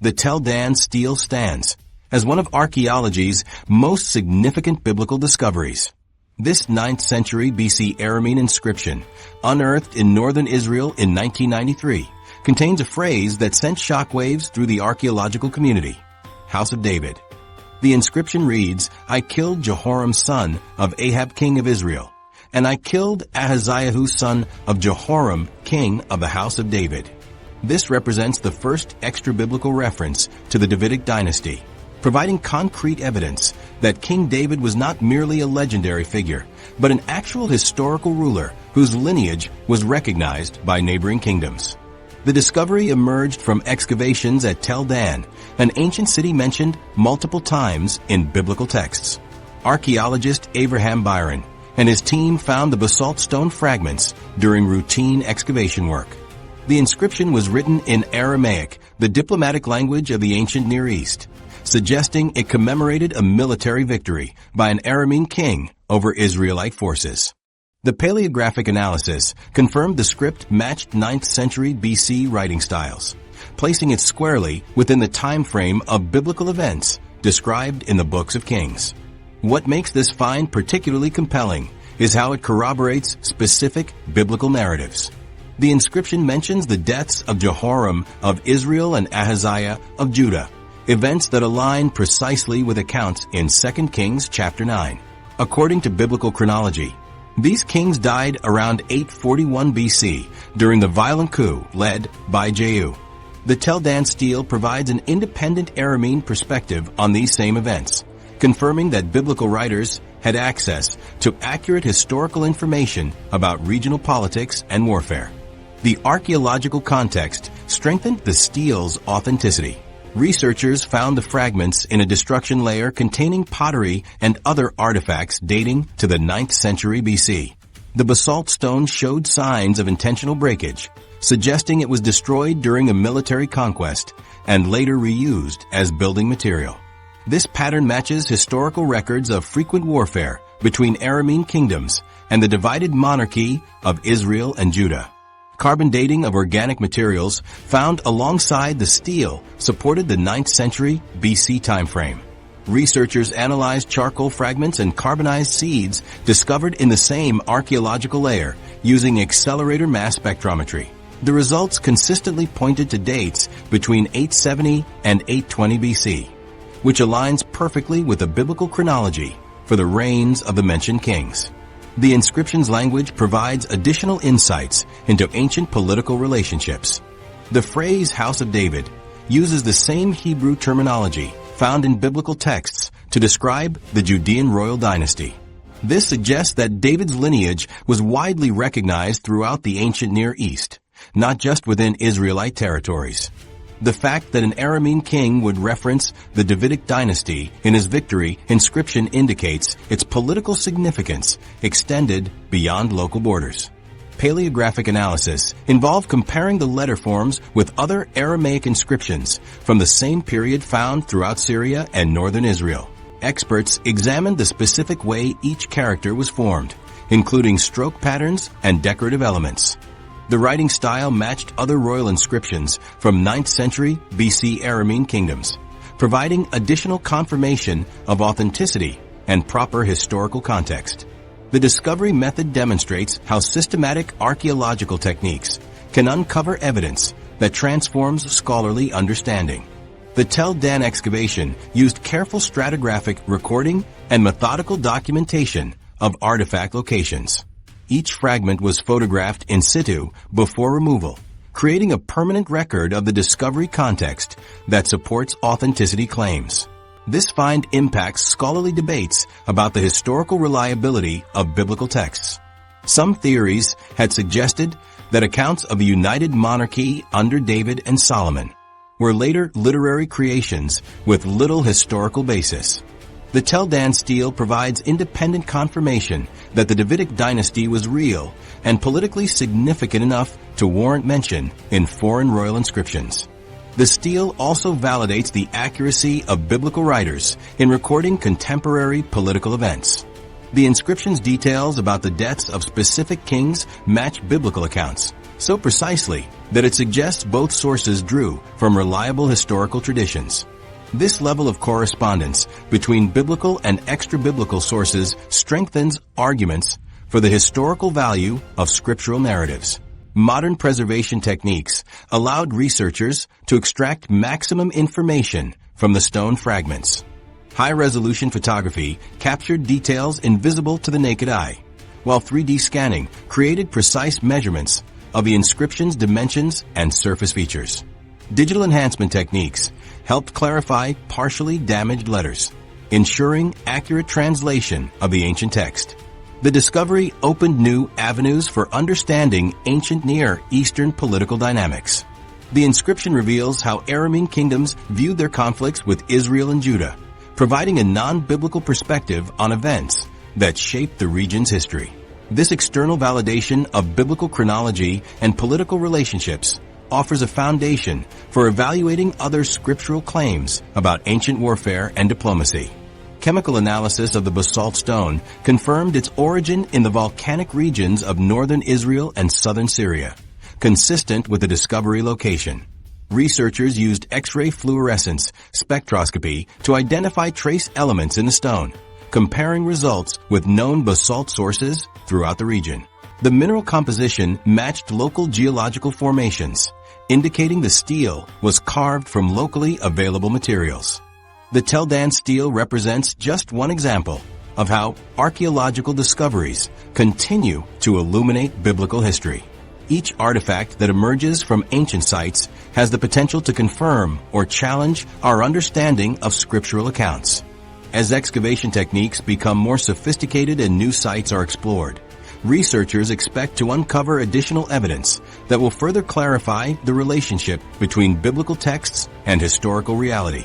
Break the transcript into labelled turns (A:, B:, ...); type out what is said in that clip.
A: The Tel Dan Stele stands as one of archaeology's most significant biblical discoveries. This 9th century BC Aramean inscription, unearthed in northern Israel in 1993, contains a phrase that sent shockwaves through the archaeological community. House of David. The inscription reads, "I killed Jehoram son of Ahab king of Israel, and I killed Ahaziah son of Jehoram king of the house of David." This represents the first extra-biblical reference to the Davidic dynasty, providing concrete evidence that King David was not merely a legendary figure, but an actual historical ruler whose lineage was recognized by neighboring kingdoms. The discovery emerged from excavations at Tel Dan, an ancient city mentioned multiple times in biblical texts. Archaeologist Abraham Byron and his team found the basalt stone fragments during routine excavation work. The inscription was written in Aramaic, the diplomatic language of the ancient Near East, suggesting it commemorated a military victory by an Aramean king over Israelite forces. The paleographic analysis confirmed the script matched 9th century BC writing styles, placing it squarely within the time frame of biblical events described in the books of Kings. What makes this find particularly compelling is how it corroborates specific biblical narratives. The inscription mentions the deaths of Jehoram of Israel and Ahaziah of Judah, events that align precisely with accounts in 2 Kings chapter 9. According to biblical chronology, these kings died around 841 BC during the violent coup led by Jehu. The Tel Dan Stele provides an independent Aramean perspective on these same events, confirming that biblical writers had access to accurate historical information about regional politics and warfare. The archaeological context strengthened the stele's authenticity. Researchers found the fragments in a destruction layer containing pottery and other artifacts dating to the 9th century BC. The basalt stone showed signs of intentional breakage, suggesting it was destroyed during a military conquest and later reused as building material. This pattern matches historical records of frequent warfare between Aramean kingdoms and the divided monarchy of Israel and Judah. Carbon dating of organic materials found alongside the stele supported the 9th century BC timeframe. Researchers analyzed charcoal fragments and carbonized seeds discovered in the same archaeological layer using accelerator mass spectrometry. The results consistently pointed to dates between 870 and 820 BC, which aligns perfectly with the biblical chronology for the reigns of the mentioned kings. The inscription's language provides additional insights into ancient political relationships. The phrase House of David uses the same Hebrew terminology found in biblical texts to describe the Judean royal dynasty. This suggests that David's lineage was widely recognized throughout the ancient Near East, not just within Israelite territories. The fact that an Aramean king would reference the Davidic dynasty in his victory inscription indicates its political significance extended beyond local borders. Paleographic analysis involved comparing the letter forms with other Aramaic inscriptions from the same period found throughout Syria and northern Israel. Experts examined the specific way each character was formed, including stroke patterns and decorative elements. The writing style matched other royal inscriptions from 9th century BC Aramean kingdoms, providing additional confirmation of authenticity and proper historical context. The discovery method demonstrates how systematic archaeological techniques can uncover evidence that transforms scholarly understanding. The Tel Dan excavation used careful stratigraphic recording and methodical documentation of artifact locations. Each fragment was photographed in situ before removal, creating a permanent record of the discovery context that supports authenticity claims. This find impacts scholarly debates about the historical reliability of biblical texts. Some theories had suggested that accounts of a united monarchy under David and Solomon were later literary creations with little historical basis. The Tel Dan Stele provides independent confirmation that the Davidic dynasty was real and politically significant enough to warrant mention in foreign royal inscriptions. The stele also validates the accuracy of biblical writers in recording contemporary political events. The inscription's details about the deaths of specific kings match biblical accounts, so precisely that it suggests both sources drew from reliable historical traditions. This level of correspondence between biblical and extra-biblical sources strengthens arguments for the historical value of scriptural narratives. Modern preservation techniques allowed researchers to extract maximum information from the stone fragments. High-resolution photography captured details invisible to the naked eye, while 3D scanning created precise measurements of the inscription's dimensions and surface features. Digital enhancement techniques helped clarify partially damaged letters, ensuring accurate translation of the ancient text. The discovery opened new avenues for understanding ancient Near Eastern political dynamics. The inscription reveals how Aramean kingdoms viewed their conflicts with Israel and Judah, providing a non-biblical perspective on events that shaped the region's history. This external validation of biblical chronology and political relationships offers a foundation for evaluating other scriptural claims about ancient warfare and diplomacy. Chemical analysis of the basalt stone confirmed its origin in the volcanic regions of northern Israel and southern Syria, consistent with the discovery location. Researchers used X-ray fluorescence spectroscopy to identify trace elements in the stone, comparing results with known basalt sources throughout the region. The mineral composition matched local geological formations, indicating the stele was carved from locally available materials. The Tel Dan Stele represents just one example of how archaeological discoveries continue to illuminate biblical history. Each artifact that emerges from ancient sites has the potential to confirm or challenge our understanding of scriptural accounts. As excavation techniques become more sophisticated and new sites are explored, researchers expect to uncover additional evidence that will further clarify the relationship between biblical texts and historical reality.